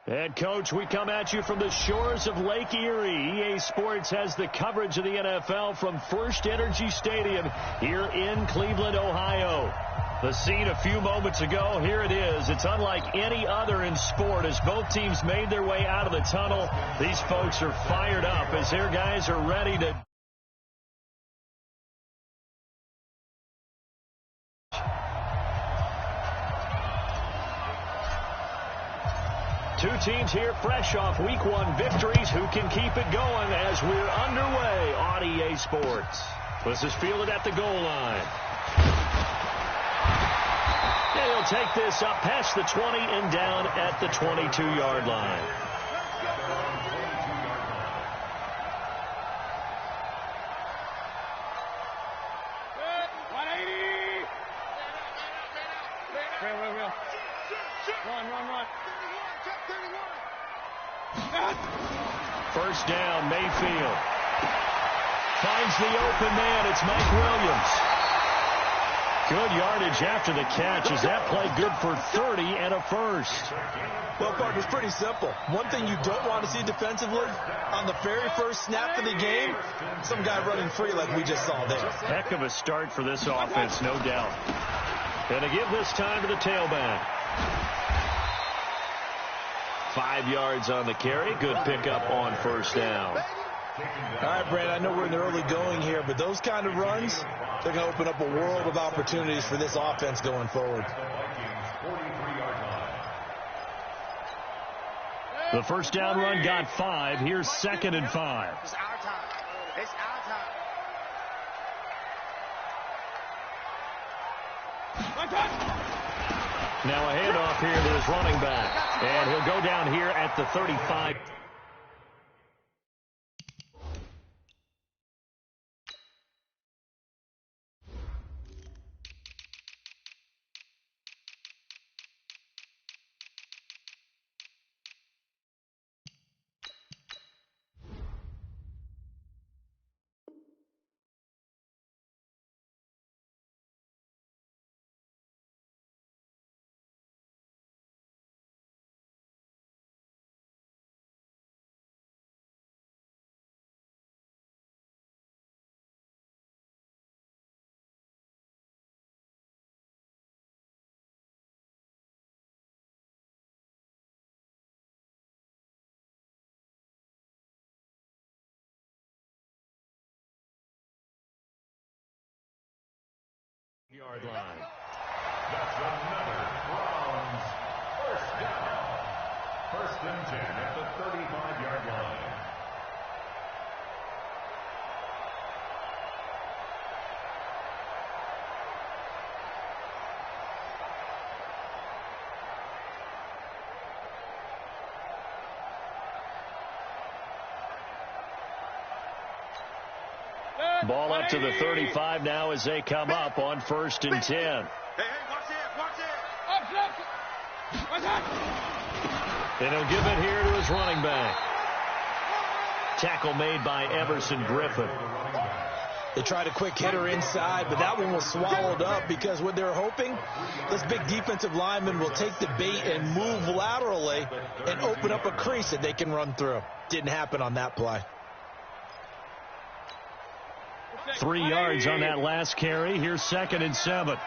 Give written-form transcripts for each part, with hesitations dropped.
And, Coach, we come at you from the shores of Lake Erie. EA Sports has the coverage of the NFL from First Energy Stadium here in Cleveland, Ohio. The scene a few moments ago, here it is. It's unlike any other in sport as both teams made their way out of the tunnel. These folks are fired up as their guys are ready to... Two teams here fresh off Week 1 victories. Who can keep it going as we're underway on EA Sports? This is fielded at the goal line. And he'll take this up past the 20 and down at the 22-yard line. Run. First down, Mayfield. Finds the open man. It's Mike Williams. Good yardage after the catch. Is that play good for 30 and a first? Well, Parker, it's pretty simple. One thing you don't want to see defensively, on the very first snap of the game, some guy running free like we just saw there. Heck of a start for this offense, no doubt. And to give this time to the tailback. 5 yards on the carry. Good pickup on first down. All right, Brad, I know we're in the early going here, but those kind of runs, they're going to open up a world of opportunities for this offense going forward. The first down run got 5. Here's 2nd and 5. It's our time. It's our time. Now a handoff here to his running back. And he'll go down here at the 35. Yard line. That's another Browns first down. 1st and 10 at the 35-yard line. Ball up to the 35 now as they come up on 1st and 10. Hey, watch it. And he'll give it here to his running back. Tackle made by Everson Griffin. They tried a quick hitter inside, but that one was swallowed up because what they're hoping, this big defensive lineman will take the bait and move laterally and open up a crease that they can run through. Didn't happen on that play. 3 yards on that last carry. Here's 2nd and 7.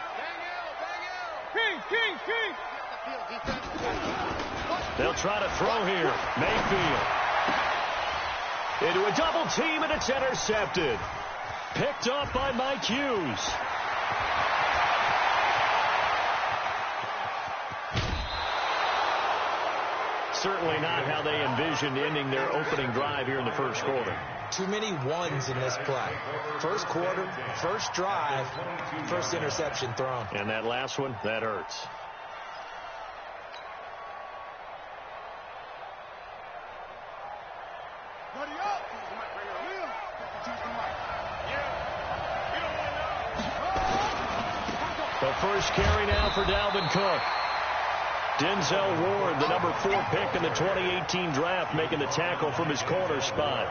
They'll try to throw here. Mayfield. Into a double team, and it's intercepted. Picked up by Mike Hughes. Certainly not how they envisioned ending their opening drive here in the first quarter. Too many ones in this play. First quarter, first drive, first interception thrown. And that last one, that hurts. The first carry now for Dalvin Cook. Denzel Ward, the number 4 pick in the 2018 draft, making the tackle from his corner spot.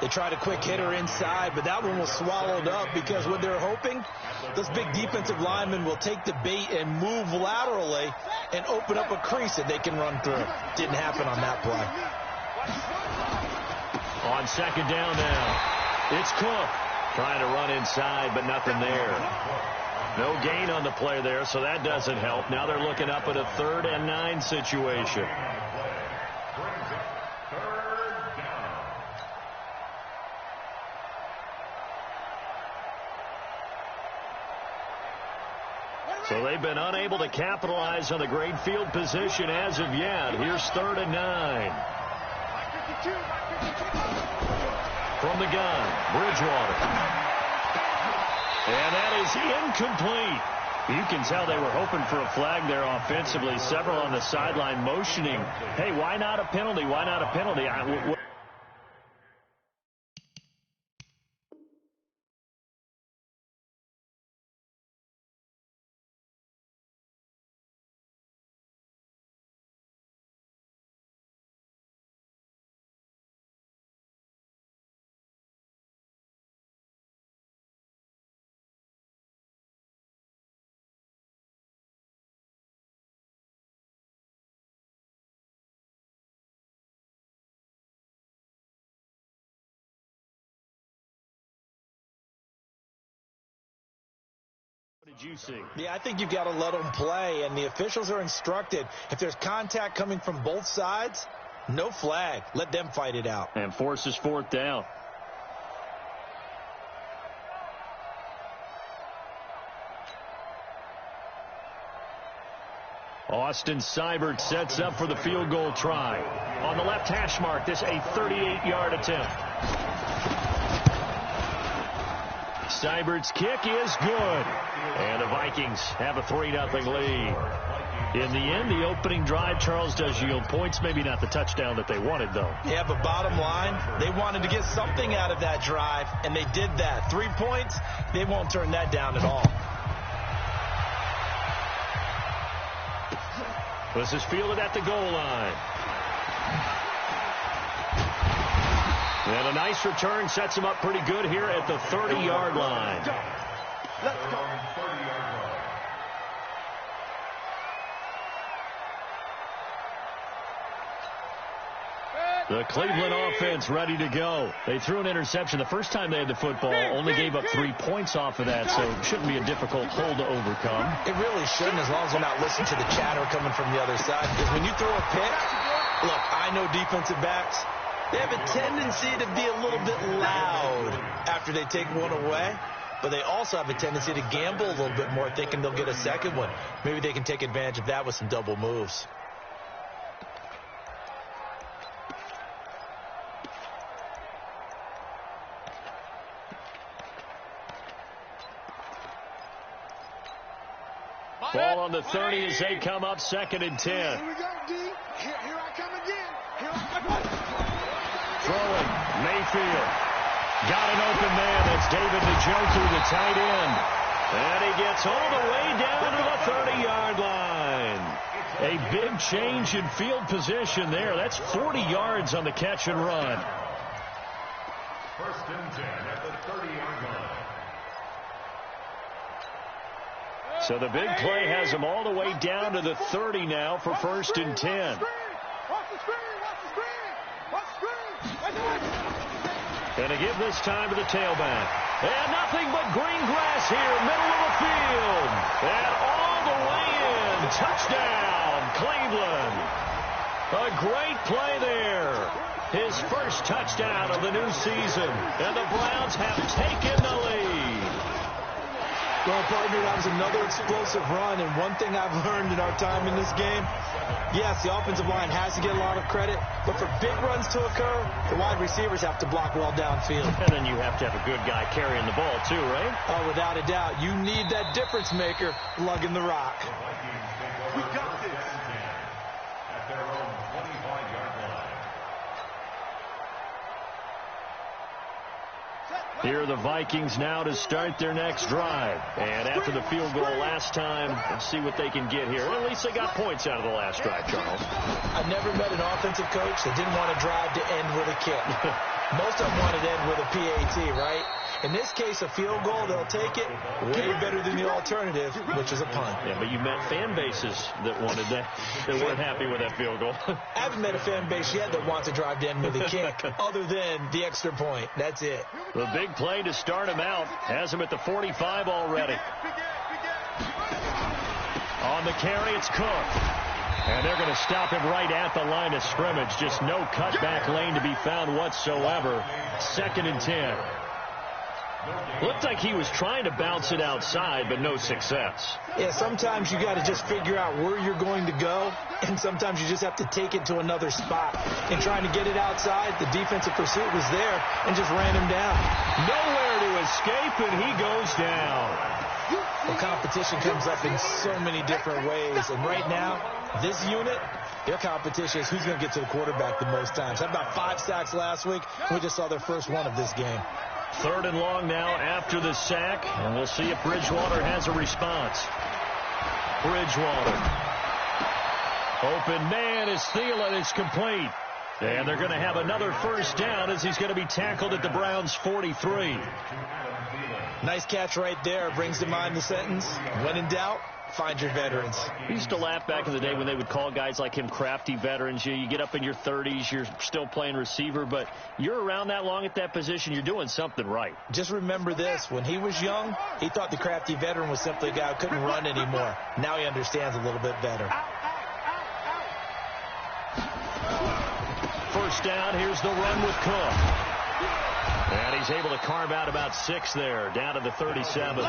They tried a quick hitter inside, but that one was swallowed up because what they're hoping, those big defensive linemen will take the bait and move laterally and open up a crease that they can run through. Didn't happen on that play. On second down now, it's Cook trying to run inside, but nothing there. No gain on the play there, so that doesn't help. Now they're looking up at a 3rd and 9 situation. So they've been unable to capitalize on the great field position as of yet. Here's 3rd and 9. From the gun, Bridgewater. And that is incomplete. You can tell they were hoping for a flag there offensively. Several on the sideline motioning, hey, why not a penalty? Why not a penalty? What did you see? Yeah, I think you've got to let them play, and the officials are instructed, if there's contact coming from both sides, no flag. Let them fight it out. And forces 4th down. Austin Seibert sets up for the field goal try. On the left hash mark, this a 38-yard attempt. Seibert's kick is good. And the Vikings have a 3-0 lead. In the end, the opening drive, Charles, does yield points. Maybe not the touchdown that they wanted, though. Yeah, but bottom line, they wanted to get something out of that drive, and they did that. 3 points, they won't turn that down at all. This is fielded at the goal line. And a nice return sets him up pretty good here at the 30-yard line. Let's go. The Cleveland offense ready to go. They threw an interception the first time they had the football, only gave up 3 points off of that, so it shouldn't be a difficult hole to overcome. It really shouldn't, as long as they're not listening to the chatter coming from the other side. Because when you throw a pick, look, I know defensive backs, they have a tendency to be a little bit loud after they take one away, but they also have a tendency to gamble a little bit more, thinking they'll get a second one. Maybe they can take advantage of that with some double moves. Ball on the 30 as they come up 2nd and 10. Here we go, D. Here I come again. Here I come. Throwing, Mayfield. Got an open man. That's David Njoku, the tight end. And he gets all the way down to the 30-yard line. A big change in field position there. That's 40 yards on the catch and run. 1st and 10 at the 30-yard line. So the big play has them all the way down to the 30 now for 1st and 10. Watch the screen. Watch the screen. Watch the screen. And to give this time to the tailback. And nothing but green grass here, middle of the field. And all the way in. Touchdown, Cleveland. A great play there. His first touchdown of the new season. And the Browns have taken the lead. Well, partner, that was another explosive run, and one thing I've learned in our time in this game, yes, the offensive line has to get a lot of credit, but for big runs to occur, the wide receivers have to block well downfield. And then you have to have a good guy carrying the ball, too, right? Oh, without a doubt. You need that difference maker lugging the rock. We got this. At their own 25-yard line. Set. Here are the Vikings now to start their next drive. And after the field goal last time, let's see what they can get here. At least they got points out of the last drive, Charles. I've never met an offensive coach that didn't want to drive to end with a kick. Most of them wanted to end with a PAT, right? In this case, a field goal, they'll take it way better than the alternative, which is a punt. Yeah, but you met fan bases that wanted that, that weren't happy with that field goal. I haven't met a fan base yet that wants to drive to end with a kick, other than the extra point. That's it. The big play to start him out has him at the 45 already. On the carry, it's Cook. And they're going to stop him right at the line of scrimmage. Just no cutback lane to be found whatsoever. 2nd and 10. Looked like he was trying to bounce it outside, but no success. Yeah, sometimes you got to just figure out where you're going to go, and sometimes you just have to take it to another spot. And trying to get it outside, the defensive pursuit was there and just ran him down. Nowhere to escape, and he goes down. Well, competition comes up in so many different ways, and right now, this unit, their competition is who's going to get to the quarterback the most times. Had about 5 sacks last week, and we just saw their first one of this game. 3rd and long now after the sack, and we'll see if Bridgewater has a response. Bridgewater. Open man is Thielen. It's complete. And they're going to have another first down as he's going to be tackled at the Browns' 43. Nice catch right there. Brings to mind the sentence, when in doubt, find your veterans. We used to laugh back in the day when they would call guys like him crafty veterans. You get up in your 30s, you're still playing receiver, but you're around that long at that position, you're doing something right. Just remember this. When he was young, he thought the crafty veteran was simply a guy who couldn't run anymore. Now he understands a little bit better. First down, here's the run with Cook. And he's able to carve out about 6 there, down to the 37.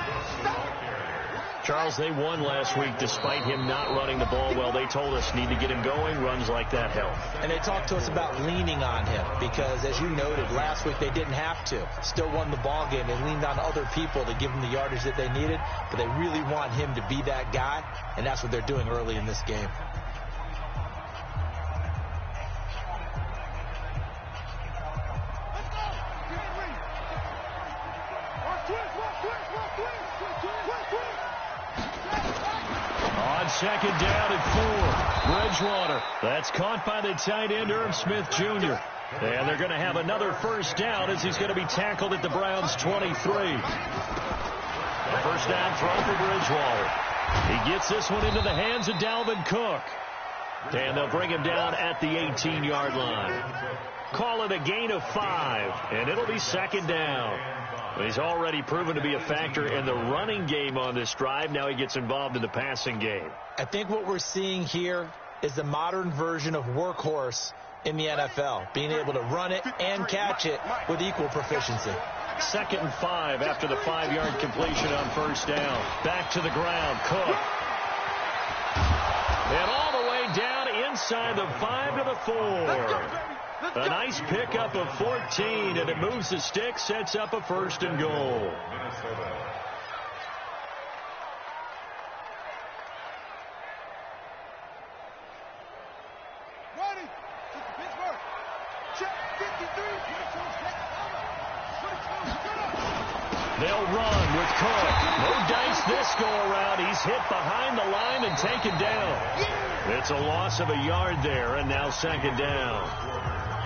Charles, they won last week despite him not running the ball well. They told us need to get him going. Runs like that help. And they talked to us about leaning on him because, as you noted, last week they didn't have to. Still won the ball game. They leaned on other people to give them the yardage that they needed, but they really want him to be that guy, and that's what they're doing early in this game. On 2nd down and 4. Bridgewater. That's caught by the tight end, Irv Smith Jr. And they're going to have another first down as he's going to be tackled at the Browns' 23. First down throw for Bridgewater. He gets this one into the hands of Dalvin Cook. And they'll bring him down at the 18-yard line. Call it a gain of 5, and it'll be 2nd down. He's already proven to be a factor in the running game on this drive. Now he gets involved in the passing game. I think what we're seeing here is the modern version of workhorse in the NFL, being able to run it and catch it with equal proficiency. 2nd and 5 after the 5-yard completion on first down. Back to the ground, Cook. And all the way down inside the 5 to the 4. A nice pickup of 14, and it moves the stick, sets up a 1st and goal. They'll run with Cook. No dice this go around. He's hit behind the line and taken down. It's a loss of a yard there, and now 2nd down.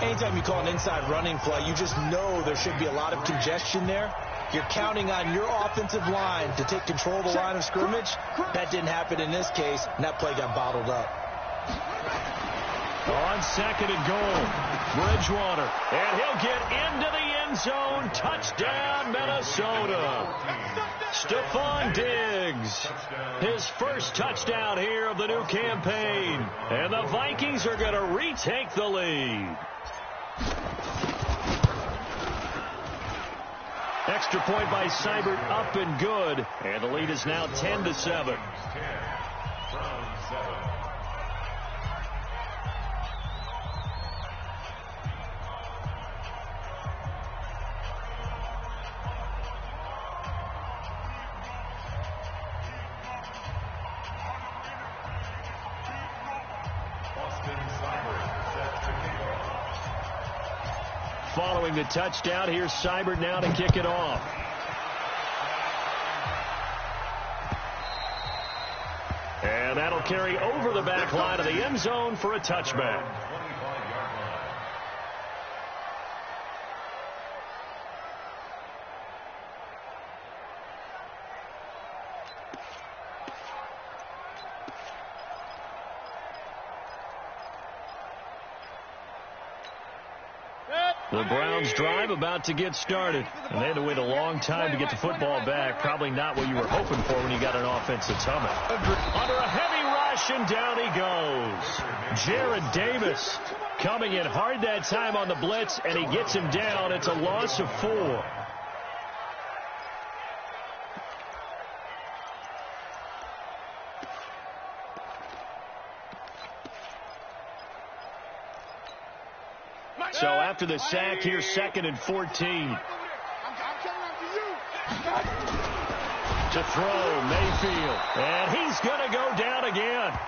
Anytime you call an inside running play, you just know there should be a lot of congestion there. You're counting on your offensive line to take control of the line of scrimmage. That didn't happen in this case, and that play got bottled up. On 2nd and goal, Bridgewater, and he'll get into the end zone. Touchdown, Minnesota. Stephon Diggs, his first touchdown here of the new campaign. And the Vikings are going to retake the lead. Extra point by Seibert, up and good. And the lead is now 10-7. following the touchdown. Here's Seibert now to kick it off. And that'll carry over the back line of the end zone for a touchback. The Browns drive about to get started. And they had to wait a long time to get the football back. Probably not what you were hoping for when you got an offense that's humming. Under a heavy rush, and down he goes. Jared Davis coming in hard that time on the blitz, and he gets him down. It's a loss of 4. So after the sack, here's 2nd and 14. To throw, Mayfield. And he's going to go down again.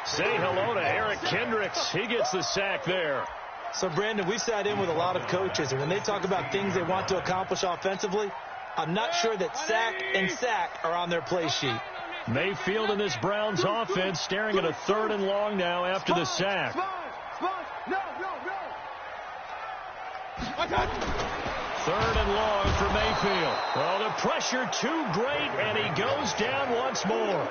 Say hello to Eric Kendricks. He gets the sack there. So, Brandon, we've sat in with a lot of coaches, and when they talk about things they want to accomplish offensively, I'm not sure that sack and sack are on their play sheet. Mayfield in this Browns offense staring at a 3rd and long now after the sack. 3rd and long for Mayfield. Well, the pressure too great, and he goes down once more.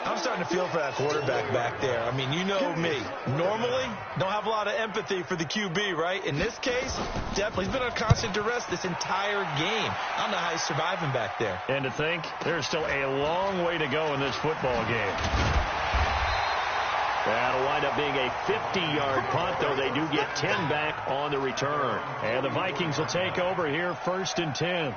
I'm starting to feel for that quarterback back there. I mean, you know me. Normally, don't have a lot of empathy for the QB, right? In this case, definitely. He's been on constant duress this entire game. I don't know how he's surviving back there. And to think, there's still a long way to go in this football game. That'll wind up being a 50-yard punt, though they do get 10 back on the return. And the Vikings will take over here, 1st and 10.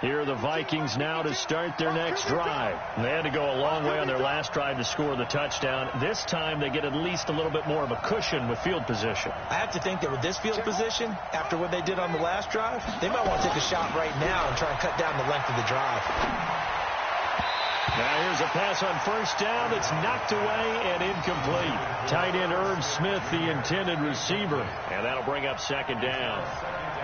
Here are the Vikings now to start their next drive. They had to go a long way on their last drive to score the touchdown. This time they get at least a little bit more of a cushion with field position. I have to think that with this field position, after what they did on the last drive, they might want to take a shot right now and try and cut down the length of the drive. Now here's a pass on 1st down that's knocked away and incomplete. Tight end Irv Smith, the intended receiver. And that'll bring up 2nd down.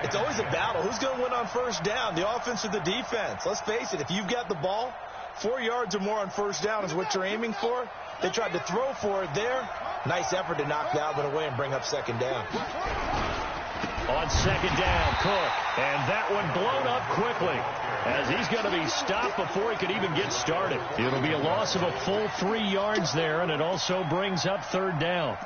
It's always a battle. Who's going to win on 1st down, the offense or the defense? Let's face it, if you've got the ball, 4 yards or more on 1st down is what you're aiming for. They tried to throw for it there. Nice effort to knock that one away and bring up 2nd down. On 2nd down, Cook. And that one blown up quickly, as he's going to be stopped before he could even get started. It'll be a loss of a full 3 yards there, and it also brings up 3rd down.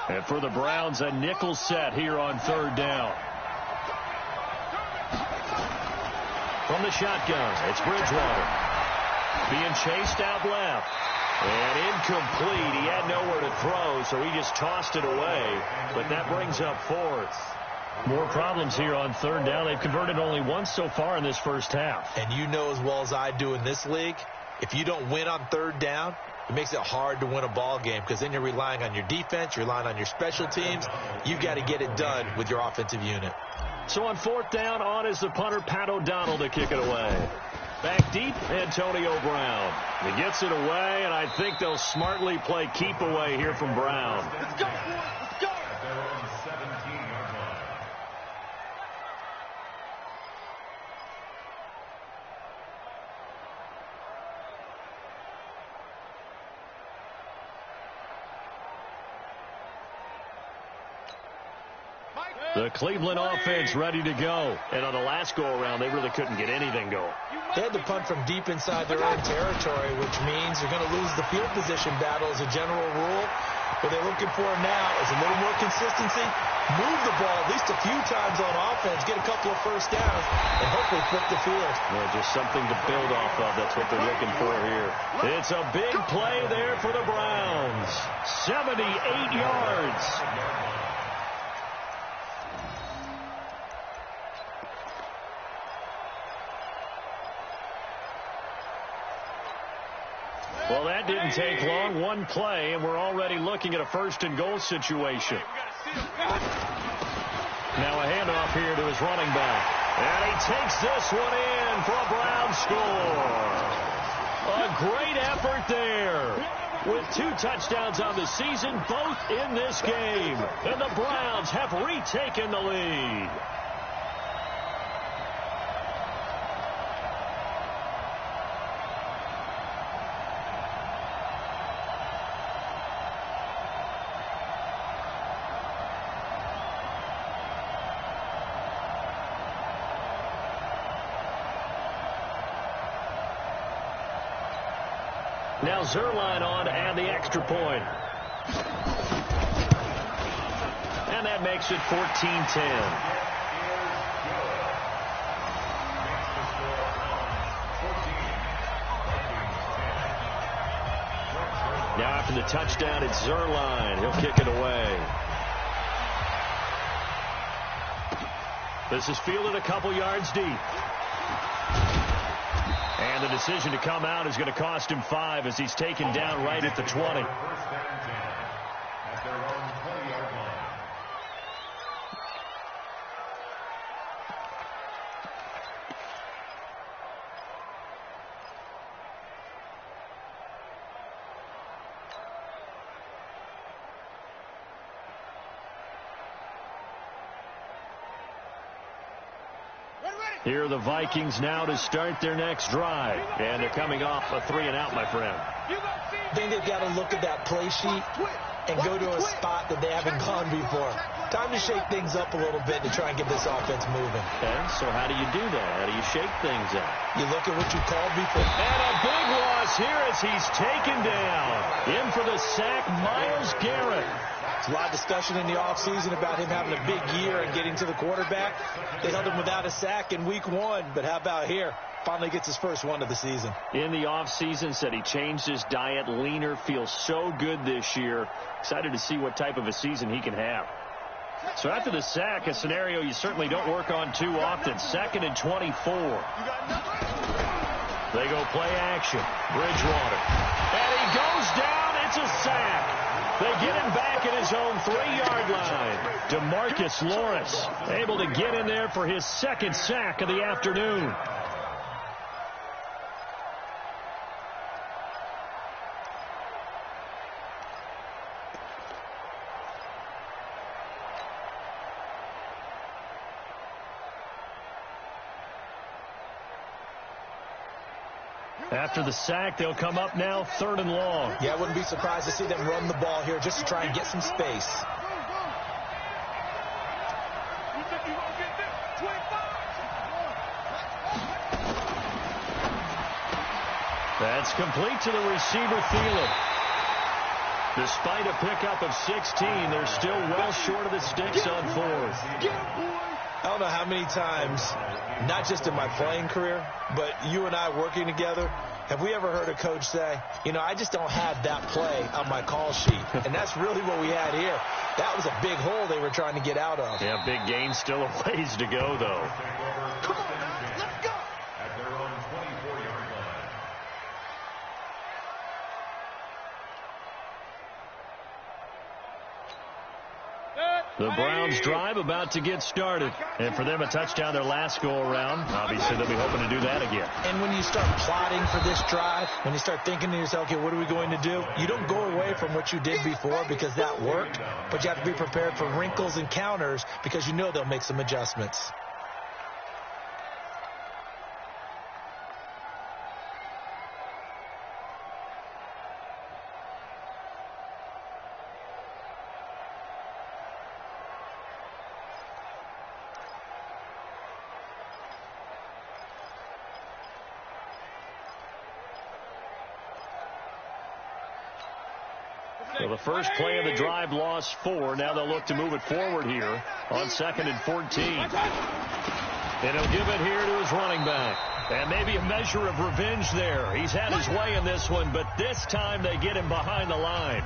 And for the Browns, a nickel set here on 3rd down. From the shotgun, it's Bridgewater. Being chased out left. And incomplete. He had nowhere to throw, so he just tossed it away. But that brings up 4th. More problems here on 3rd down. They've converted only once so far in this first half. And you know as well as I do in this league, if you don't win on 3rd down, it makes it hard to win a ball game, because then you're relying on your defense, you're relying on your special teams. You've got to get it done with your offensive unit. So on 4th down, on is the punter, Pat O'Donnell, to kick it away. Back deep, Antonio Brown. He gets it away, and I think they'll smartly play keep away here from Brown. Let's go, let's go. The Cleveland offense ready to go. And on the last go-around, they really couldn't get anything going. They had to punt from deep inside their own territory, which means they're going to lose the field position battle as a general rule. What they're looking for now is a little more consistency, move the ball at least a few times on offense, get a couple of first downs, and hopefully flip the field. Yeah, just something to build off of. That's what they're looking for here. It's a big play there for the Browns. 78 yards. Well, that didn't take long. One play, and we're already looking at a first-and-goal situation. Now a handoff here to his running back. And he takes this one in for a Brown score. A great effort there. With 2 touchdowns on the season, both in this game. And the Browns have retaken the lead. Now Zerline on to add the extra point. And that makes it 14-10. Now after the touchdown, it's Zerline. He'll kick it away. This is fielded a couple yards deep. And the decision to come out is going to cost him 5 as he's taken down right at the 20. First and 10 at their own 20-yard line. Here are the Vikings now to start their next drive. And they're coming off a 3-and-out, my friend. I think they've got to look at that play sheet and go to a spot that they haven't gone before. Time to shake things up a little bit to try and get this offense moving. Okay, so how do you do that? How do you shake things up? You look at what you called before. And a big loss here as he's taken down. In for the sack, Myles Garrett. There's a lot of discussion in the offseason about him having a big year and getting to the quarterback. They held him without a sack in week 1, but how about here? Finally gets his first one of the season. In the offseason, said he changed his diet, leaner, feels so good this year. Excited to see what type of a season he can have. So after the sack, a scenario you certainly don't work on too often. 2nd and 24. They go play action. Bridgewater. And he goes down. It's a sack. They get him back at his own 3-yard line. DeMarcus Lawrence able to get in there for his 2nd sack of the afternoon. After the sack, they'll come up now 3rd and long. Yeah, I wouldn't be surprised to see them run the ball here just to try and get some space. That's complete to the receiver, Thielen. Despite a pickup of 16, they're still well short of the sticks on 4th. I don't know how many times, not just in my playing career, but you and I working together, have we ever heard a coach say, you know, I just don't have that play on my call sheet. And that's really what we had here. That was a big hole they were trying to get out of. Yeah, big gain, still a ways to go, though. Come on, let's go. At their own 24-yard line. The Browns drive about to get started. And for them, a touchdown their last go-around. Obviously, they'll be hoping to do that again. And when you start plotting for this drive, when you start thinking to yourself, okay, what are we going to do? You don't go away from what you did before because that worked, but you have to be prepared for wrinkles and counters because you know they'll make some adjustments. Well, the first play of the drive lost 4. Now they'll look to move it forward here on 2nd and 14. And he'll give it here to his running back. And maybe a measure of revenge there. He's had his way in this one, but this time they get him behind the line.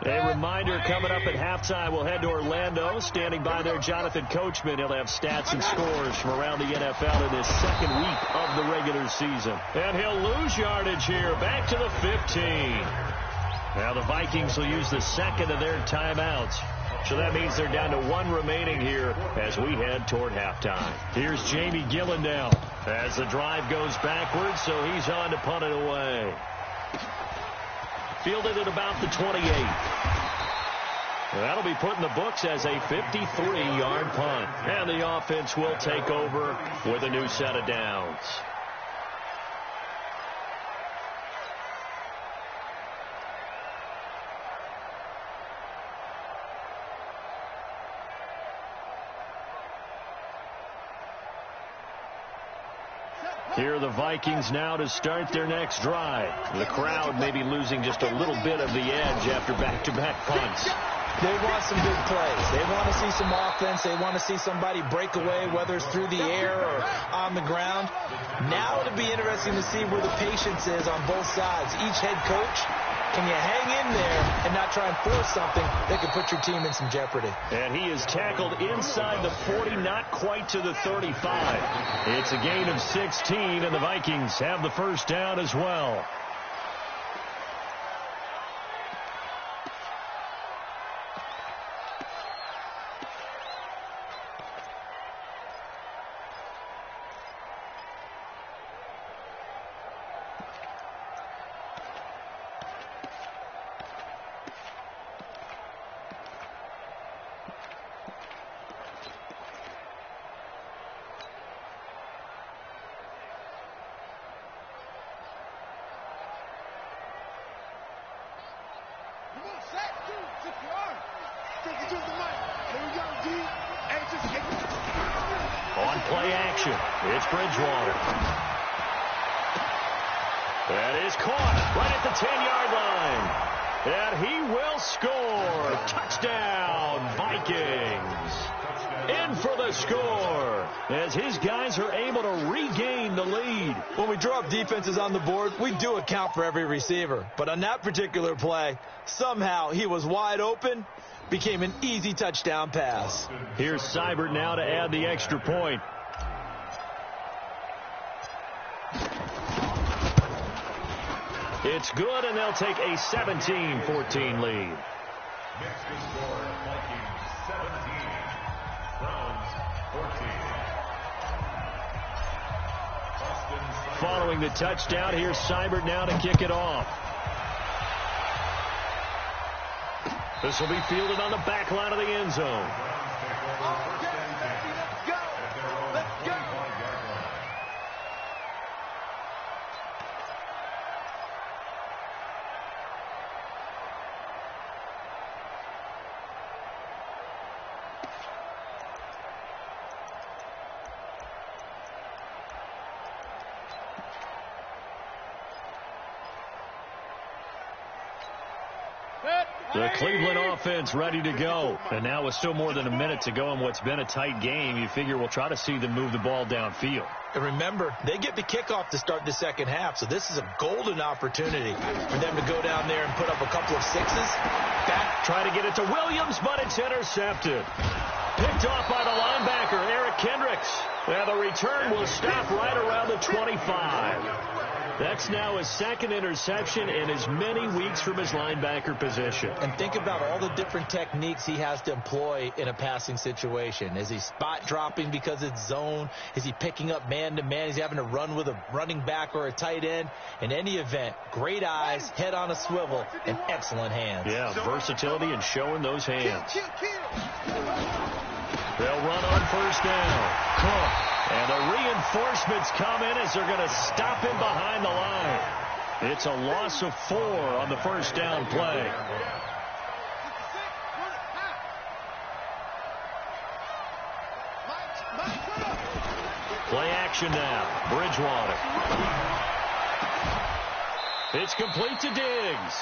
A reminder coming up at halftime, we'll head to Orlando. Standing by there, Jonathan Coachman. He'll have stats and scores from around the NFL in this second week of the regular season. And he'll lose yardage here, back to the 15. Now the Vikings will use the second of their timeouts. So that means they're down to 1 remaining here as we head toward halftime. Here's Jamie Gillen now as the drive goes backwards, so he's on to punt it away. Fielded at about the 28. That'll be put in the books as a 53-yard punt. And the offense will take over with a new set of downs. Here are the Vikings now to start their next drive. The crowd may be losing just a little bit of the edge after back-to-back punts. They want some big plays. They want to see some offense. They want to see somebody break away, whether it's through the air or on the ground. Now it'll be interesting to see where the patience is on both sides. Each head coach, can you hang in there and not try and force something that could put your team in some jeopardy? And he is tackled inside the 40, not quite to the 35. It's a gain of 16, and the Vikings have the first down as well. On play action, it's Bridgewater. That is caught right at the 10-yard line. And he will score. Touchdown, Vikings. In for the score as his guys are able to regain the lead. When we draw up defenses on the board, we do account for every receiver. But on that particular play, somehow he was wide open, became an easy touchdown pass. Here's Seibert now to add the extra point. It's good, and they'll take a 17-14 lead. Next to score, Vikings 17, Browns 14. Following the touchdown, here's Seibert now to kick it off. This will be fielded on the back line of the end zone. The Cleveland offense ready to go. And now with still more than a minute to go in what's been a tight game, you figure we'll try to see them move the ball downfield. And remember, they get the kickoff to start the second half, so this is a golden opportunity for them to go down there and put up a couple of sixes. Back, try to get it to Williams, but it's intercepted. Picked off by the linebacker, Eric Kendricks. Now the return will stop right around the 25. That's now his second interception in as many weeks from his linebacker position. And think about all the different techniques he has to employ in a passing situation. Is he spot dropping because it's zone? Is he picking up man-to-man? Is he having to run with a running back or a tight end? In any event, great eyes, head on a swivel, and excellent hands. Yeah, versatility and showing those hands. They'll run on first down. Cook. And the reinforcements come in as they're going to stop him behind the line. It's a loss of 4 on the first down play. Play action now. Bridgewater. It's complete to Diggs.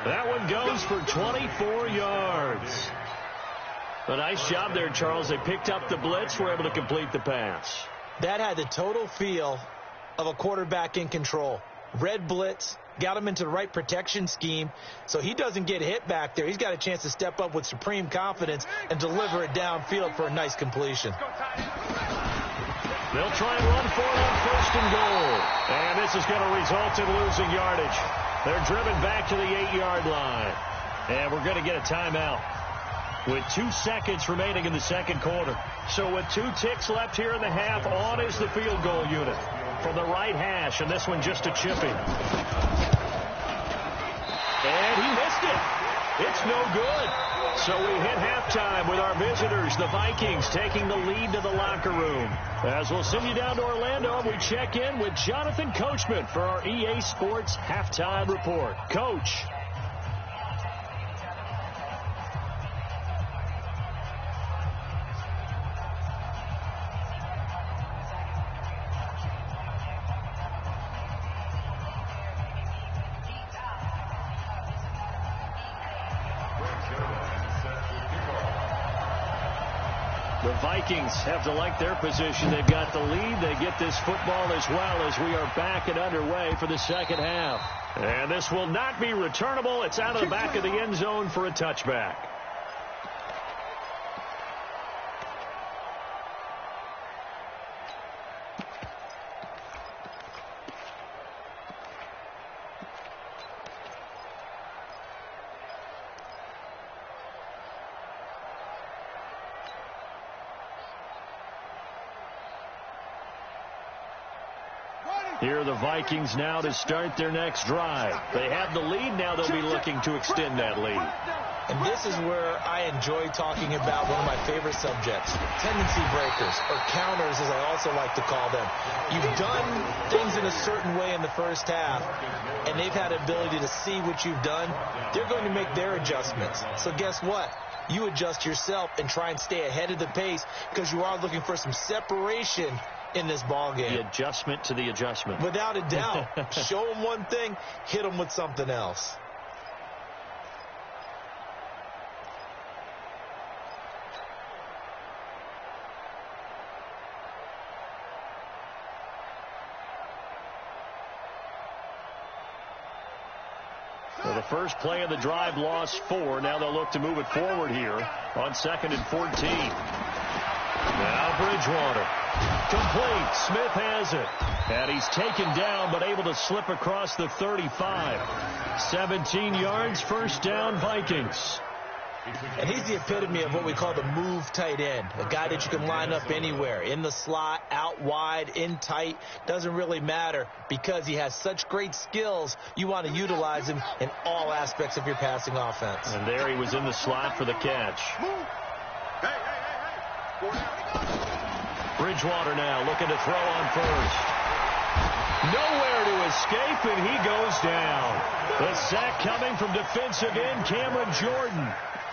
That one goes for 24 yards. A nice job there, Charles. They picked up the blitz, were able to complete the pass. That had the total feel of a quarterback in control. Red blitz, got him into the right protection scheme, so he doesn't get hit back there. He's got a chance to step up with supreme confidence and deliver it downfield for a nice completion. They'll try and run for it on first and goal. And this is going to result in losing yardage. They're driven back to the 8-yard line. And we're going to get a timeout with 2 seconds remaining in the second quarter. So with 2 ticks left here in the half, on is the field goal unit from the right hash, and this one just a chipping. And he missed it. It's no good. So we hit halftime with our visitors, the Vikings, taking the lead to the locker room. As we'll send you down to Orlando, we check in with Jonathan Coachman for our EA Sports Halftime Report. Coach. The Vikings have to like their position. They've got the lead. They get this football as well as we are back and underway for the second half. And this will not be returnable. It's out of the back of the end zone for a touchback. Here are the Vikings now to start their next drive. They have the lead. Now they'll be looking to extend that lead. And this is where I enjoy talking about one of my favorite subjects, tendency breakers, or counters as I also like to call them. You've done things in a certain way in the first half, and they've had ability to see what you've done. They're going to make their adjustments. So guess what? You adjust yourself and try and stay ahead of the pace because you are looking for some separation in this ball game. The adjustment to the adjustment. Without a doubt. Show them one thing, hit them with something else. So the first play of the drive lost 4. Now they'll look to move it forward here on 2nd and 14. Now Bridgewater. Complete. Smith has it. And he's taken down but able to slip across the 35. 17 yards, first down Vikings. And he's the epitome of what we call the move tight end. A guy that you can line up anywhere. In the slot, out wide, in tight. Doesn't really matter because he has such great skills. You want to utilize him in all aspects of your passing offense. And there he was in the slot for the catch. Bridgewater now looking to throw on first. Nowhere to escape, and he goes down. The sack coming from defensive end Cameron Jordan.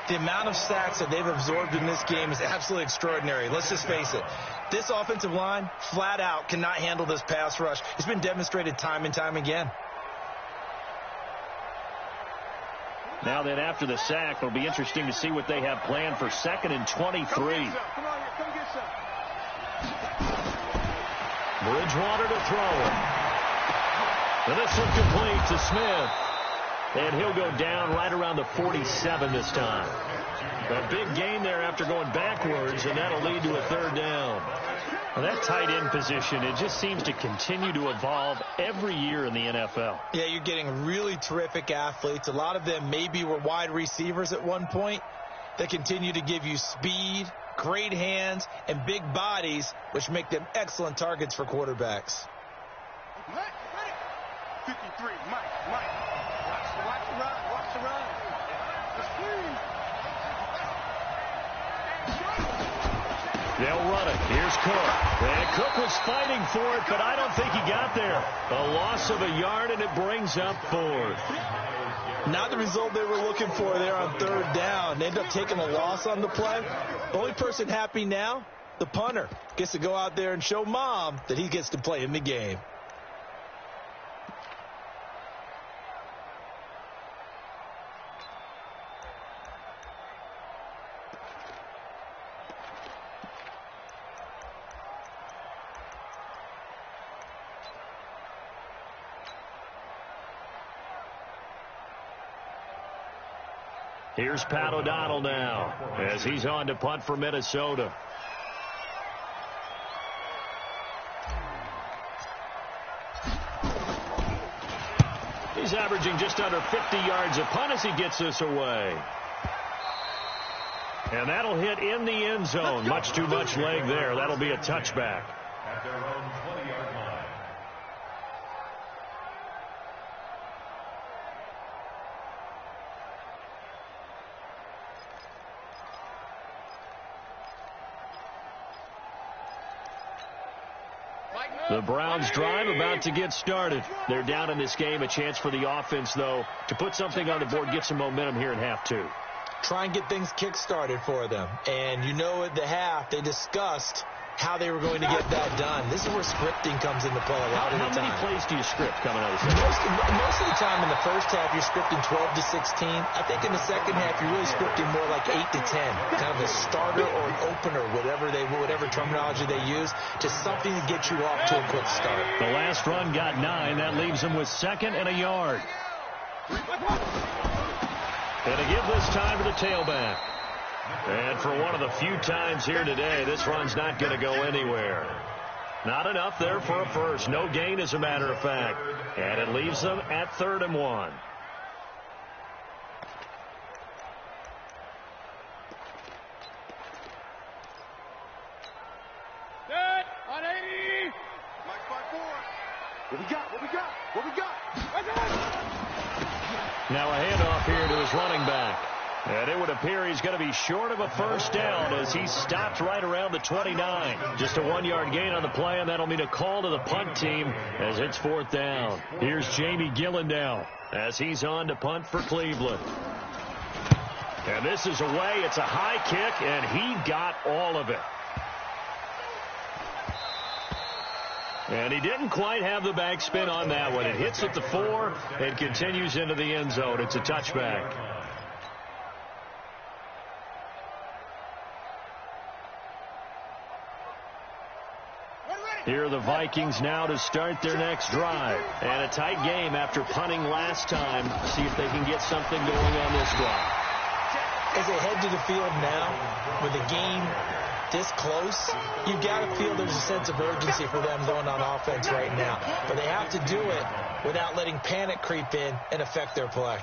The amount of sacks that they've absorbed in this game is absolutely extraordinary. Let's just face it. This offensive line, flat out, cannot handle this pass rush. It's been demonstrated time and time again. Now then, after the sack, it'll be interesting to see what they have planned for 2nd and 23. Come on, come get some. Bridgewater to throw it. And this one complete to Smith. And he'll go down right around the 47 this time. A big gain there after going backwards, and that'll lead to a 3rd down. Well, that tight end position, it just seems to continue to evolve every year in the NFL. Yeah, you're getting really terrific athletes. A lot of them maybe were wide receivers at one point. They continue to give you speed, great hands, and big bodies, which make them excellent targets for quarterbacks. 53, Mike. Watch the run. Just please. They'll run it. Here's Cook. And Cook was fighting for it, but I don't think he got there. A loss of a yard, and it brings up 4th. Not the result they were looking for there on 3rd down. They end up taking a loss on the play. The only person happy now, the punter, gets to go out there and show Mom that he gets to play in the game. Here's Pat O'Donnell now as he's on to punt for Minnesota. He's averaging just under 50 yards a punt as he gets this away. And that'll hit in the end zone. Much too much leg there. That'll be a touchback. At their own 20-yard line. The Browns drive about to get started. They're down in this game. A chance for the offense, though, to put something on the board, get some momentum here in half 2. Try and get things kick-started for them. And you know at the half, they discussed how they were going to get that done. This is where scripting comes into play a lot of the time. How many plays do you script coming out of the second? Most of the time in the first half, you're scripting 12 to 16. I think in the second half, you're really scripting more like 8 to 10. Kind of a starter or an opener, whatever terminology they use, to something to get you off to a quick start. The last run got 9. That leaves them with 2nd and a yard. And to give this time to the tailback. And for one of the few times here today, this run's not going to go anywhere. Not enough there for a first. No gain, as a matter of fact. And it leaves them at 3rd and 1. Set on 80. Mike 5-4. What we got? What we got? What we got? Now a handoff here to his running back. And it would appear he's going to be short of a first down as he stopped right around the 29. Just a 1-yard gain on the play, and that'll mean a call to the punt team as it's 4th down. Here's Jamie Gillandale as he's on to punt for Cleveland. And this is away. It's a high kick, and he got all of it. And he didn't quite have the backspin on that one. It hits at the 4 and continues into the end zone. It's a touchback. Here are the Vikings now to start their next drive. And a tight game after punting last time. See if they can get something going on this drive. As they head to the field now, with the game this close, you've got to feel there's a sense of urgency for them going on offense right now. But they have to do it without letting panic creep in and affect their play.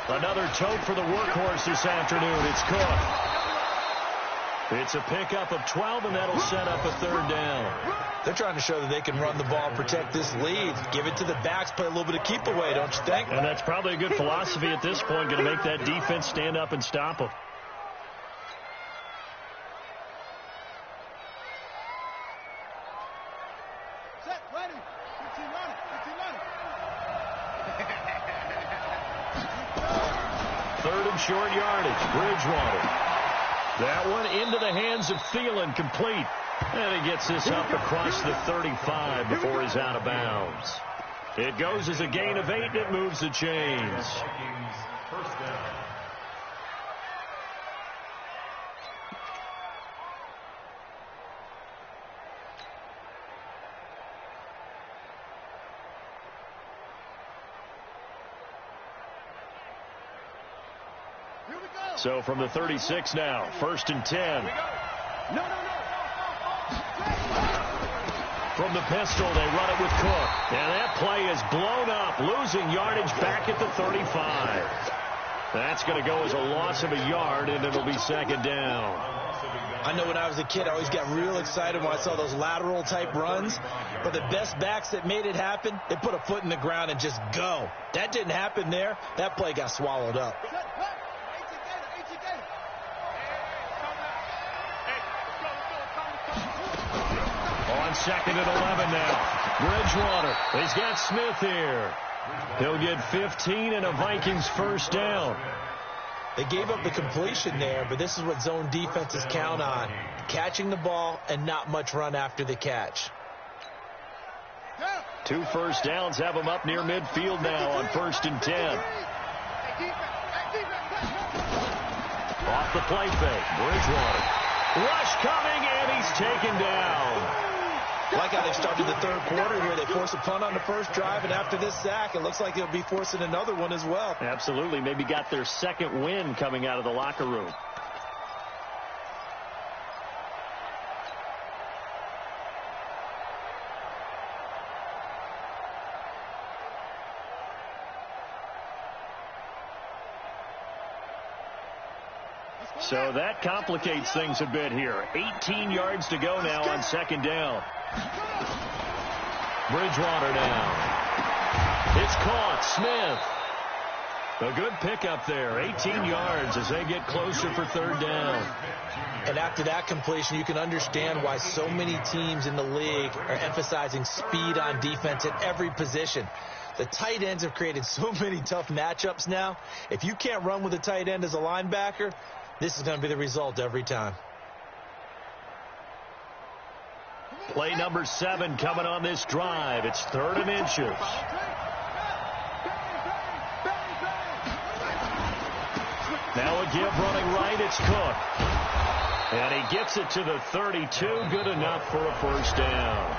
Another tote for the workhorse this afternoon. It's Cook. It's a pickup of 12, and that'll set up a 3rd down. They're trying to show that they can run the ball and protect this lead. Give it to the backs, play a little bit of keep away, don't you think? And that's probably a good philosophy at this point, going to make that defense stand up and stop them. Set, ready. 15 running. 15 running. 3rd and short yardage. Bridgewater. That one into the hands of Thielen, complete. And he gets this up across the 35 before he's out of bounds. It goes as a gain of 8, and it moves the chains. First down. So from the 36 now, 1st and 10. No. From the pistol, they run it with Cook. And that play is blown up, losing yardage back at the 35. That's going to go as a loss of a yard, and it'll be second down. I know when I was a kid, I always got real excited when I saw those lateral-type runs. But the best backs that made it happen, they put a foot in the ground and just go. That didn't happen there. That play got swallowed up. On second and 11 now. Bridgewater. He's got Smith here. He'll get 15 and a Vikings first down. They gave up the completion there, but this is what zone defenses count on. Catching the ball and not much run after the catch. 2 first downs have them up near midfield now on 1st and 10. Off the play fake. Bridgewater. Rush coming, and he's taken down. Like how they started the third quarter here. They forced a punt on the first drive, and after this sack, it looks like they'll be forcing another one as well. Absolutely. Maybe got their second win coming out of the locker room. So that complicates things a bit here. 18 yards to go now on second down. Bridgewater now. It's caught. Smith. A good pickup there. 18 yards as they get closer for third down. And after that completion, you can understand why so many teams in the league are emphasizing speed on defense at every position. The tight ends have created so many tough matchups now. If you can't run with a tight end as a linebacker, this is going to be the result every time. Play number 7 coming on this drive. It's 3rd and inches. Now a give running right. It's Cook. And he gets it to the 32. Good enough for a first down.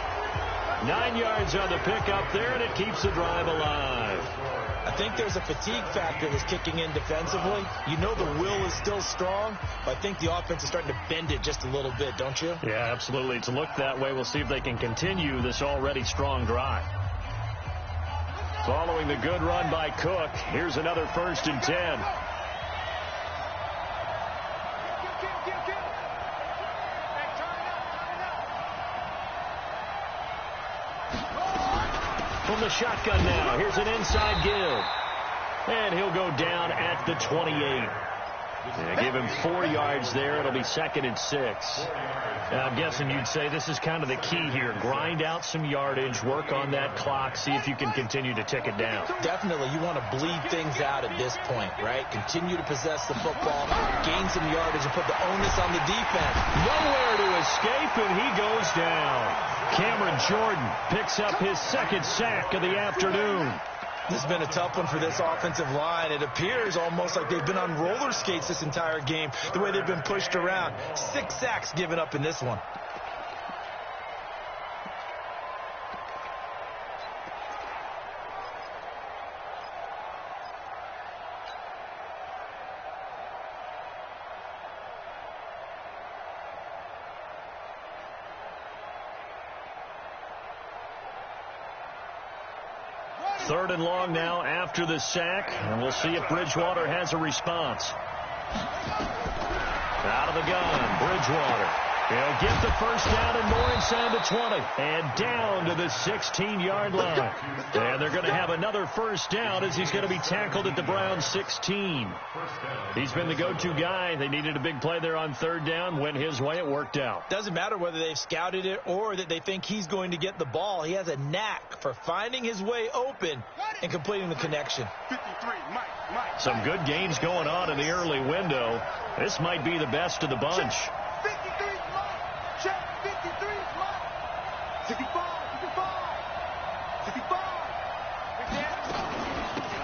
9 yards on the pickup there, and it keeps the drive alive. I think there's a fatigue factor that's kicking in defensively. You know the will is still strong, but I think the offense is starting to bend it just a little bit, don't you? Yeah, absolutely. It's looked that way. We'll see if they can continue this already strong drive. Following the good run by Cook, here's another 1st and 10. From the shotgun now, here's an inside give. And he'll go down at the 28. And give him 4 yards there. It'll be 2nd and 6. Now, I'm guessing you'd say this is kind of the key here. Grind out some yardage, work on that clock, see if you can continue to tick it down. Definitely. You want to bleed things out at this point, right? Continue to possess the football, gain some yardage, and put the onus on the defense. Nowhere to escape, and he goes down. Cameron Jordan picks up his 2nd sack of the afternoon. This has been a tough one for this offensive line. It appears almost like they've been on roller skates this entire game, the way they've been pushed around. 6 sacks given up in this one. Third and long now after the sack, and we'll see if Bridgewater has a response. Out of the gun, Bridgewater. He'll get the first down and more inside the 20. And down to the 16-yard line. And they're going to have another first down as he's going to be tackled at the Browns 16. He's been the go-to guy. They needed a big play there on 3rd down. Went his way. It worked out. Doesn't matter whether they've scouted it or that they think he's going to get the ball. He has a knack for finding his way open and completing the connection. Some good games going on in the early window. This might be the best of the bunch. 55.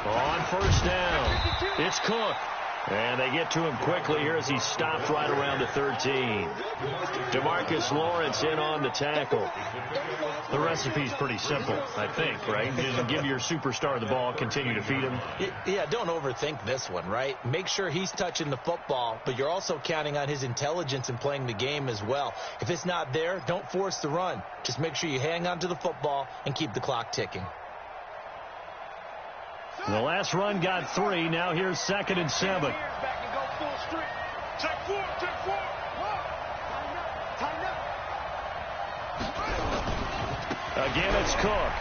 On first down, it's Cook. And they get to him quickly here as he stopped right around the 13. DeMarcus Lawrence in on the tackle. The recipe's pretty simple, I think, right? Just give your superstar the ball, continue to feed him. Yeah, don't overthink this one, right? Make sure he's touching the football, but you're also counting on his intelligence in playing the game as well. If it's not there, don't force the run. Just make sure you hang on to the football and keep the clock ticking. The last run got 3. Now here's 2nd and 7. Again, it's Cook.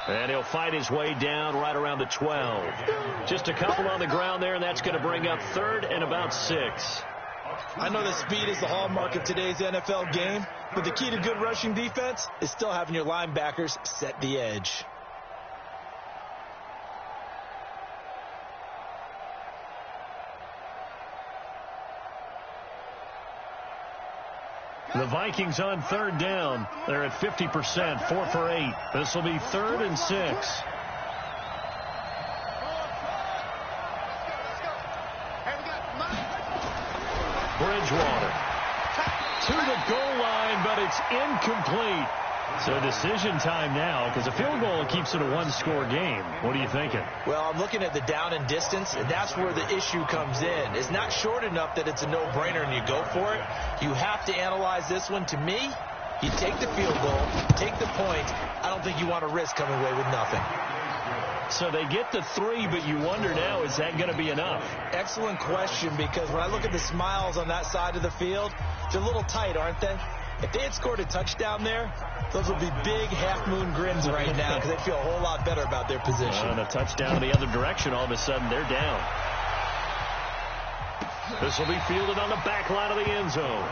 And he'll fight his way down right around the 12. Just a couple on the ground there, and that's going to bring up 3rd and about 6. I know that speed is the hallmark of today's NFL game, but the key to good rushing defense is still having your linebackers set the edge. The Vikings on 3rd down. They're at 50%, 4 for 8. This will be 3rd and 6. Bridgewater to the goal line, but it's incomplete. So decision time now, because a field goal keeps it a one-score game. What are you thinking? Well, I'm looking at the down and distance, and that's where the issue comes in. It's not short enough that it's a no-brainer and you go for it. You have to analyze this one. To me, you take the field goal, take the point. I don't think you want to risk coming away with nothing. So they get the 3, but you wonder now, is that going to be enough? Excellent question, because when I look at the smiles on that side of the field, they're a little tight, aren't they? If they had scored a touchdown there, those would be big half-moon grins right now because they'd feel a whole lot better about their position. And a touchdown the other direction, all of a sudden they're down. This will be fielded on the back line of the end zone.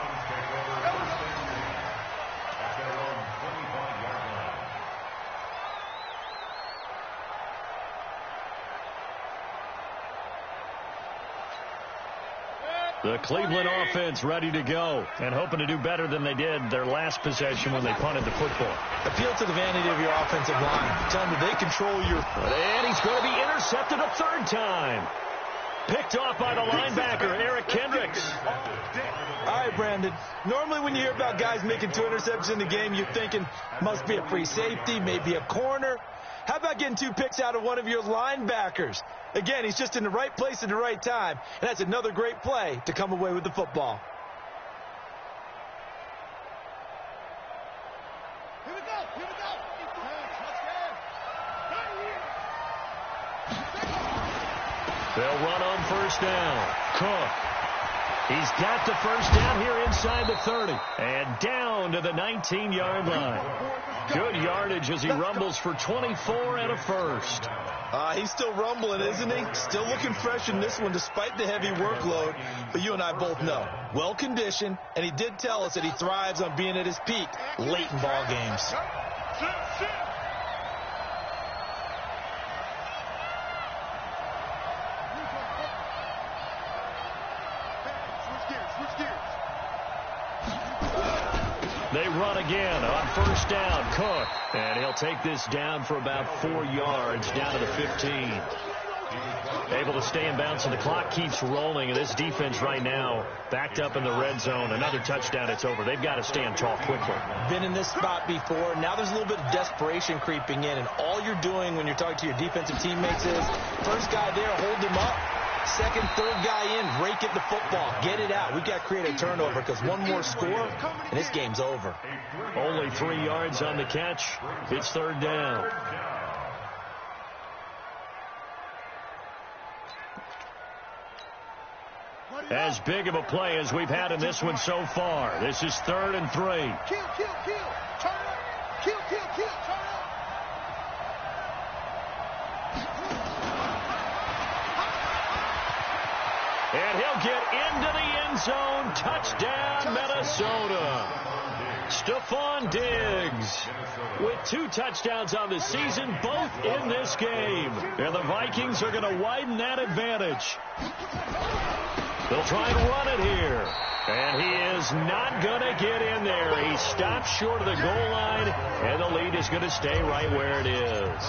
The Cleveland offense ready to go and hoping to do better than they did their last possession when they punted the football. Appeal to the vanity of your offensive line. Tell them they control your... And he's going to be intercepted a 3rd time. Picked off by the linebacker, Eric Kendricks. All right, Brandon. Normally when you hear about guys making 2 interceptions in the game, you're thinking must be a free safety, maybe a corner. How about getting 2 picks out of one of your linebackers? Again, he's just in the right place at the right time, and that's another great play to come away with the football. Here we go. Here we go. They'll run on 1st down. Cook. He's got the 1st down here inside the 30. And down to the 19-yard line. Good yardage as he rumbles for 24 and a 1st. He's still rumbling, isn't he? Still looking fresh in this one despite the heavy workload. But you and I both know, well-conditioned, and he did tell us that he thrives on being at his peak late in ball games. They run again on 1st down. Cook. And he'll take this down for about 4 yards down to the 15. Able to stay in bounds, and the clock keeps rolling. And this defense right now backed up in the red zone. Another touchdown, it's over. They've got to stand tall quickly. Been in this spot before. Now there's a little bit of desperation creeping in. And all you're doing when you're talking to your defensive teammates is first guy there, hold him up. Second, 3rd guy in, rake at the football. Get it out. We've got to create a turnover because one more score, and this game's over. Only 3 yards on the catch. It's 3rd down. As big of a play as we've had in this one so far. This is 3rd and 3. Kill. Turn up. Kill. Turn up. And he'll get into the end zone. Touchdown, Minnesota. Stephon Diggs with 2 touchdowns on the season, both in this game. And the Vikings are going to widen that advantage. They'll try and run it here. And he is not going to get in there. He stops short of the goal line, and the lead is going to stay right where it is.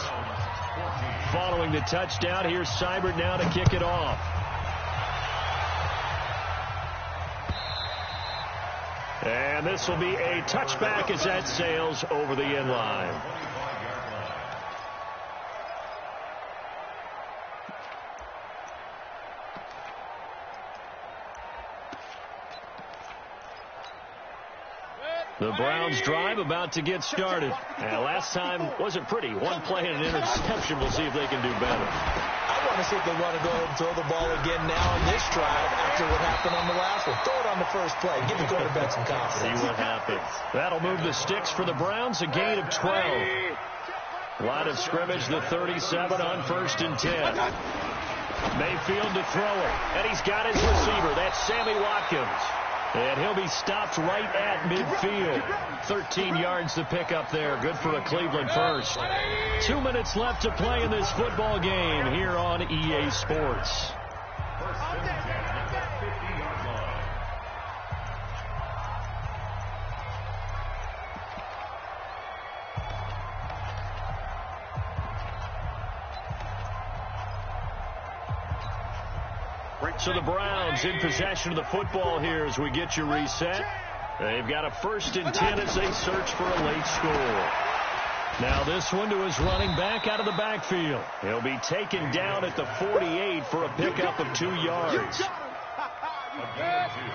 Following the touchdown, here's Seibert now to kick it off. And this will be a touchback as that sails over the end line. The Browns drive about to get started. Last time wasn't pretty. One play and an interception. We'll see if they can do better. I want to see if they want to go ahead and throw the ball again now in this drive after what happened on the last one. Throw it on the first play. Give the quarterback some confidence. See what happens. That'll move the sticks for the Browns. A gain of 12. Line of scrimmage, the 37 on 1st and 10. Mayfield to throw it. And he's got his receiver. That's Sammy Watkins. And he'll be stopped right at midfield. 13 yards to pick up there. Good for a Cleveland first. 2 minutes left to play in this football game here on EA Sports. First and 10 at the 50-yard line. So the Browns in possession of the football here as we get you reset. They've got a 1st and 10 as they search for a late score. Now this one to his running back out of the backfield. He'll be taken down at the 48 for a pickup of 2 yards.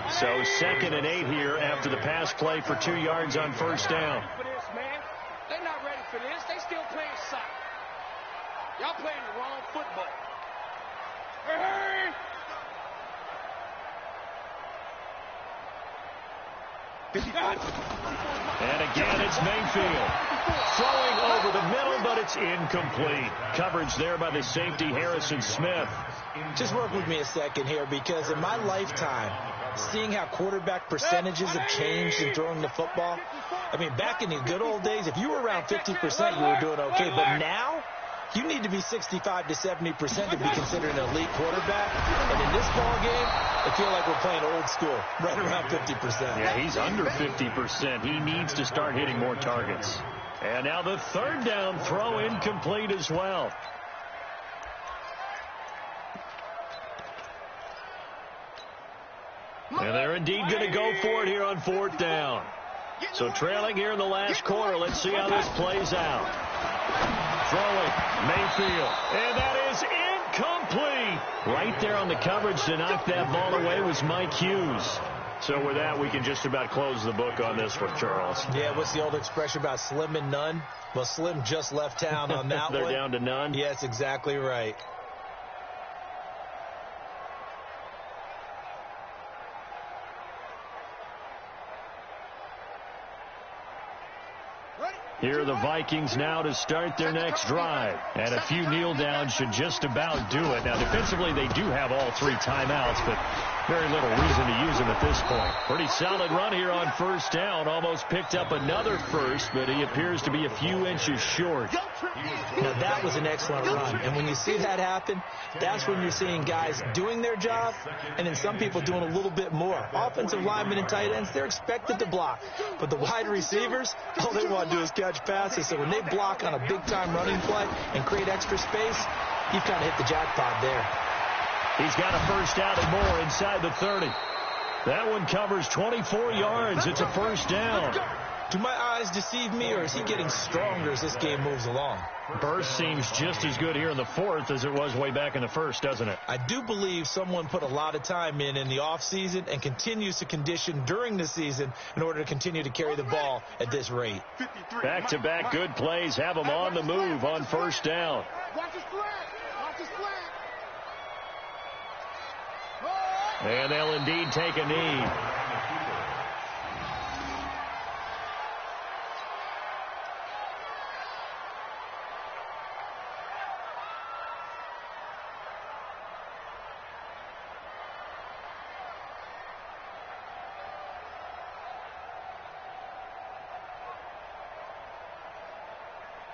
So 2nd and 8 here after the pass play for 2 yards on 1st down. They're not ready for this. They still playing soccer. Y'all playing the wrong football. Hey! And again, it's Mayfield. Throwing over the middle, but it's incomplete. Coverage there by the safety, Harrison Smith. Just work with me a second here, because in my lifetime, seeing how quarterback percentages have changed in throwing the football, I mean, back in the good old days, if you were around 50%, you were doing okay. But now, you need to be 65 to 70% to be considered an elite quarterback. And in this ball game, I feel like we're playing old school, right around 50%. Yeah, he's under 50%. He needs to start hitting more targets. And now the 3rd down throw incomplete as well. And they're indeed going to go for it here on 4th down. So trailing here in the last quarter. Let's see how this plays out. Throwing, Mayfield. And that is incomplete. Right there on the coverage to knock that ball away was Mike Hughes. So with that, we can just about close the book on this one, Charles. Yeah, what's the old expression about slim and none? Well, Slim just left town on that They're one. down to none? Yes, exactly right. Here are the Vikings now to start their next drive. And a few kneel downs should just about do it. Now, defensively, they do have all 3 timeouts, but very little reason to use them at this point. Pretty solid run here on 1st down. Almost picked up another first, but he appears to be a few inches short. Now, that was an excellent run. And when you see that happen, that's when you're seeing guys doing their job and then some people doing a little bit more. Offensive linemen and tight ends, they're expected to block. But the wide receivers, all they want to do is catch passes. So when they block on a big-time running play and create extra space, you've kind of hit the jackpot there. He's got a 1st down and more inside the 30. That one covers 24 yards. It's a 1st down. Do my eyes deceive me, or is he getting stronger as this game moves along? Burst seems just as good here in the 4th as it was way back in the 1st, doesn't it? I do believe someone put a lot of time in the offseason and continues to condition during the season in order to continue to carry the ball at this rate. Back-to-back good plays have them on the move on 1st down. Watch his flag. Watch his flag. And they'll indeed take a knee.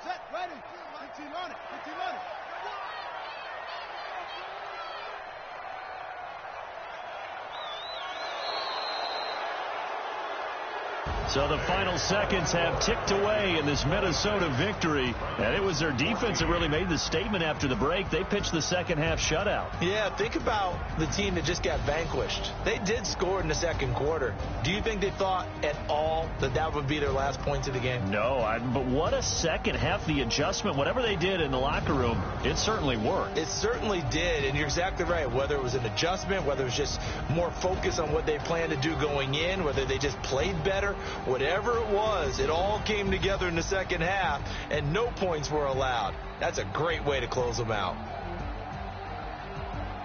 Set, ready. 15 on it. 15 on it. So the final seconds have ticked away in this Minnesota victory. And it was their defense that really made the statement after the break. They pitched the second half shutout. Yeah, think about the team that just got vanquished. They did score in the 2nd quarter. Do you think they thought at all that that would be their last points of the game? No, but what a second half. The adjustment, whatever they did in the locker room, it certainly worked. It certainly did, and you're exactly right. Whether it was an adjustment, whether it was just more focus on what they planned to do going in, whether they just played better, whatever it was, it all came together in the second half, and no points were allowed. That's a great way to close them out.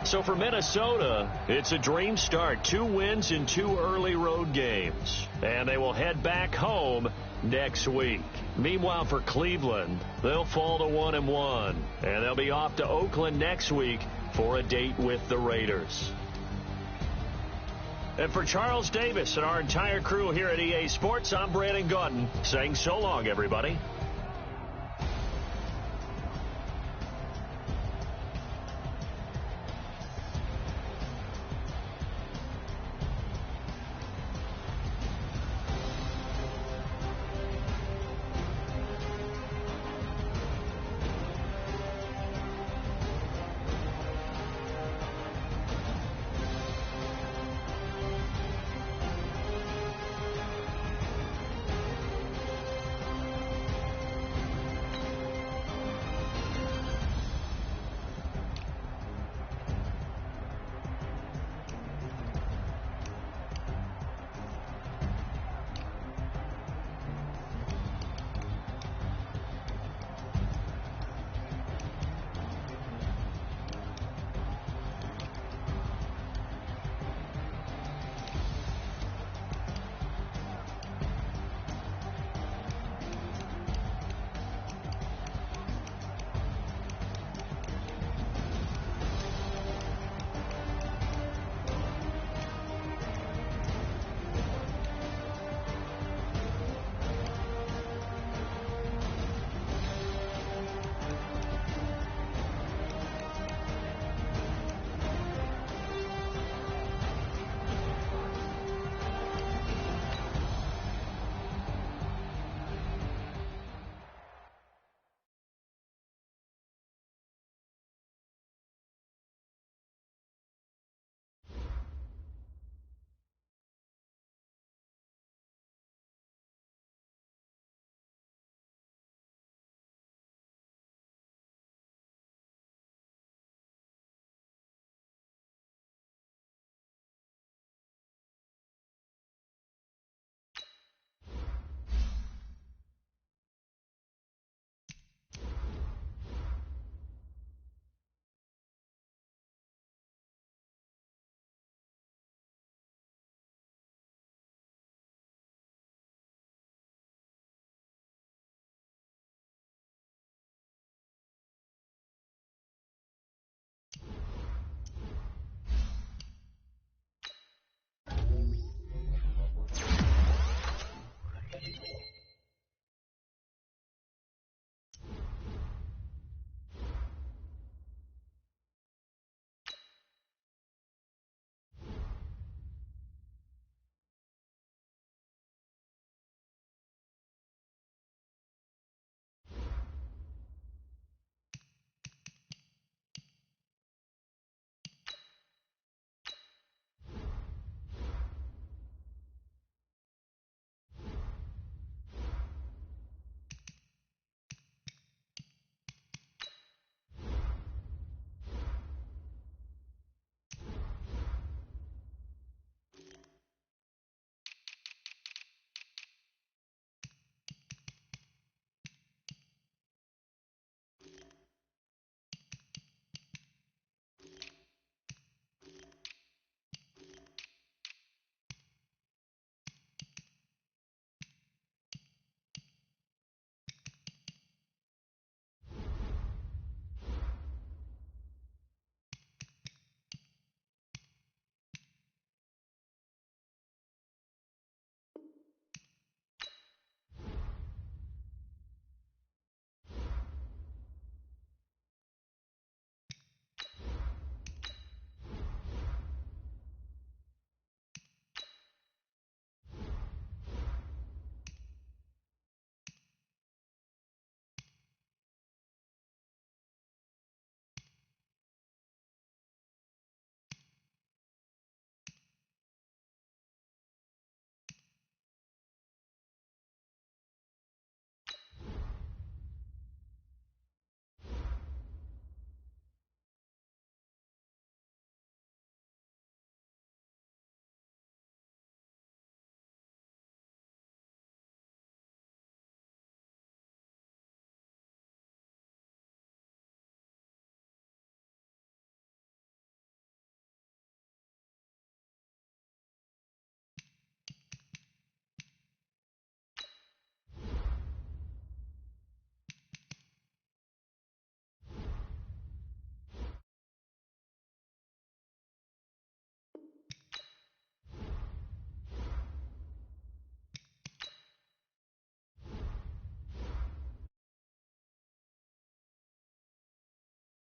So for Minnesota, it's a dream start. 2 wins in 2 early road games. And they will head back home next week. Meanwhile, for Cleveland, they'll fall to 1-1. And they'll be off to Oakland next week for a date with the Raiders. And for Charles Davis and our entire crew here at EA Sports, I'm Brandon Gaudin saying so long, everybody.